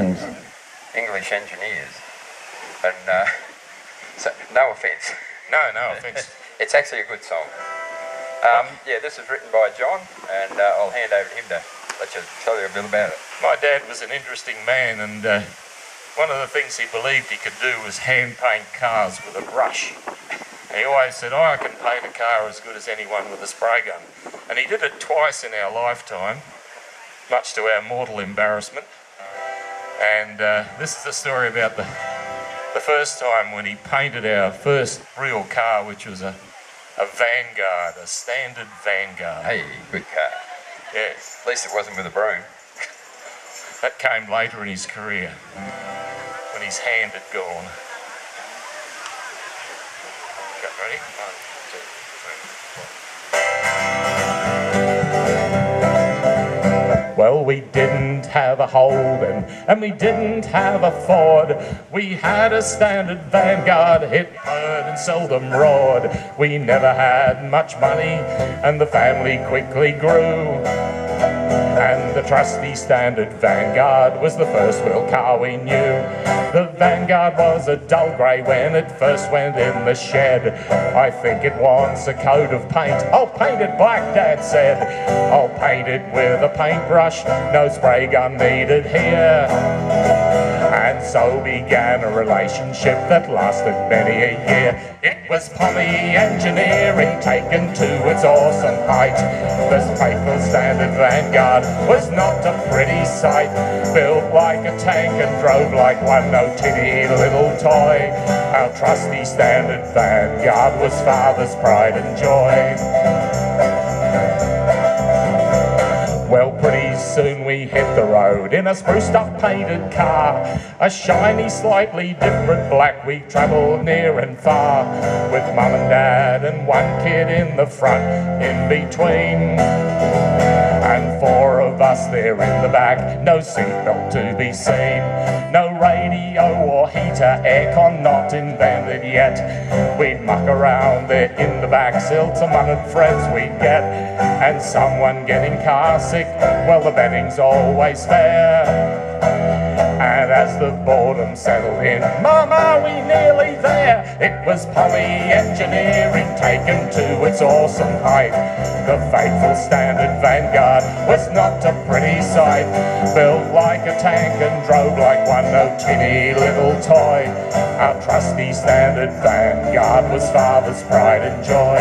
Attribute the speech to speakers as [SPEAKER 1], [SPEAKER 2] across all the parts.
[SPEAKER 1] musicians.
[SPEAKER 2] English engineers. And so, no offence.
[SPEAKER 3] No offence.
[SPEAKER 2] It's actually a good song. Yeah, this is written by John, and I'll hand over to him to let you tell you a bit about it.
[SPEAKER 3] My dad was an interesting man, and one of the things he believed he could do was hand paint cars with a brush. He always said, I can paint a car as good as anyone with a spray gun. And he did it twice in our lifetime, much to our mortal embarrassment. And this is the story about the first time when he painted our first real car, which was a Vanguard, a standard Vanguard.
[SPEAKER 2] Hey, good car.
[SPEAKER 3] Yes.
[SPEAKER 2] At least it wasn't with a broom.
[SPEAKER 3] That came later in his career, when his hand had gone. Got ready? 1, 2, 3, 4. Well, we didn't have a Holden, and we didn't have a Ford. We had a standard Vanguard, it purred and seldom roared. We never had much money, and the family quickly grew. And the trusty standard Vanguard was the first real car we knew. The Vanguard was a dull grey when it first went in the shed. I think it wants a coat of paint. I'll paint it black, Dad said. I'll paint it with a paintbrush, no spray gun needed here. And so began a relationship that lasted many a year. It was Pommy engineering taken to its awesome height. This faithful standard Vanguard was not a pretty sight. Built like a tank and drove like one no tinny little toy. Our trusty standard Vanguard was father's pride and joy. Well, pretty soon we hit the road in a spruced up painted car. A shiny, slightly different black. We travelled near and far, with Mum and Dad and one kid in the front in between. And 4 of us there in the back, no seatbelt to be seen. No radio or heater, aircon not invented yet. We'd muck around there in the back, still some and friends we'd get. And someone getting car sick, well, the betting's always fair. And as the boredom settled in, Mum, are we nearly there? It was Pommy engineering taken to its awesome height. The faithful standard Vanguard was not a pretty sight. Built like a tank and drove like one no tinny little toy. Our trusty standard Vanguard was father's pride and joy.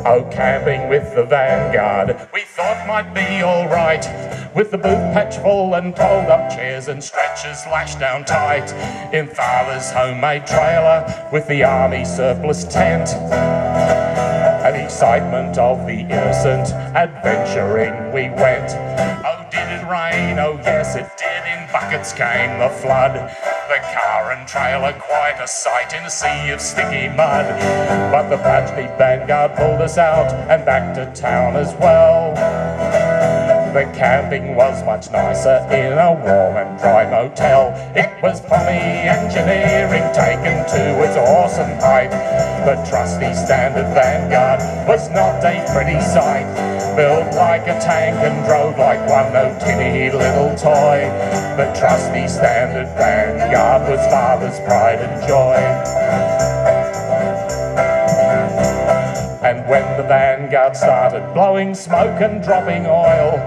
[SPEAKER 3] Oh, camping with the Vanguard we thought might be alright, with the boot patch full and pulled up chairs and stretchers lashed down tight. In father's homemade trailer with the army surplus tent. An excitement of the innocent adventuring we went. Oh, did it rain? Oh yes it did, in buckets came the flood. The car and trailer quite a sight in a sea of sticky mud. But the patchy Vanguard pulled us out and back to town as well. The camping was much nicer in a warm and dry motel. It was Pommy engineering taken to its awesome height. The trusty standard Vanguard was not a pretty sight. Built like a tank and drove like one no tinny little toy. The trusty standard Vanguard was father's pride and joy. And when the Vanguard started blowing smoke and dropping oil,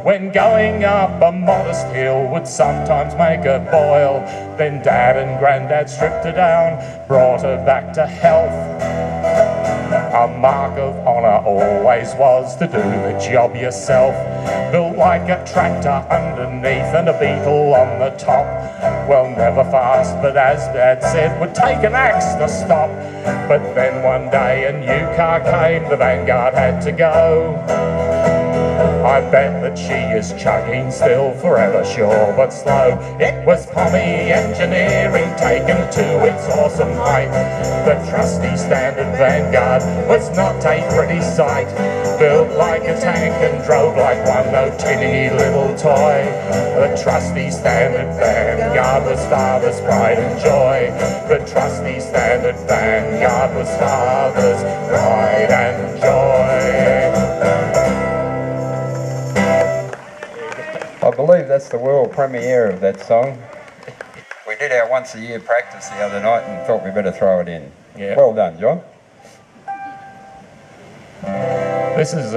[SPEAKER 3] when going up a modest hill would sometimes make her boil, then Dad and Grandad stripped her down, brought her back to health. A mark of honour always was to do the job yourself. Built like a tractor underneath and a beetle on the top. Well, never fast, but as Dad said, would take an axe to stop. But then one day a new car came, the Vanguard had to go. I bet that she is chugging still, forever sure but slow. It was Pommy engineering taken to its awesome height. The trusty standard Vanguard was not a pretty sight. Built like a tank and drove like one no tinny little toy. The trusty standard Vanguard was father's pride and joy. The trusty standard Vanguard was father's pride and joy.
[SPEAKER 2] I believe that's the world premiere of that song. We did our once a year practice the other night and thought we better throw it in.
[SPEAKER 3] Yeah.
[SPEAKER 2] Well done, John.
[SPEAKER 3] This is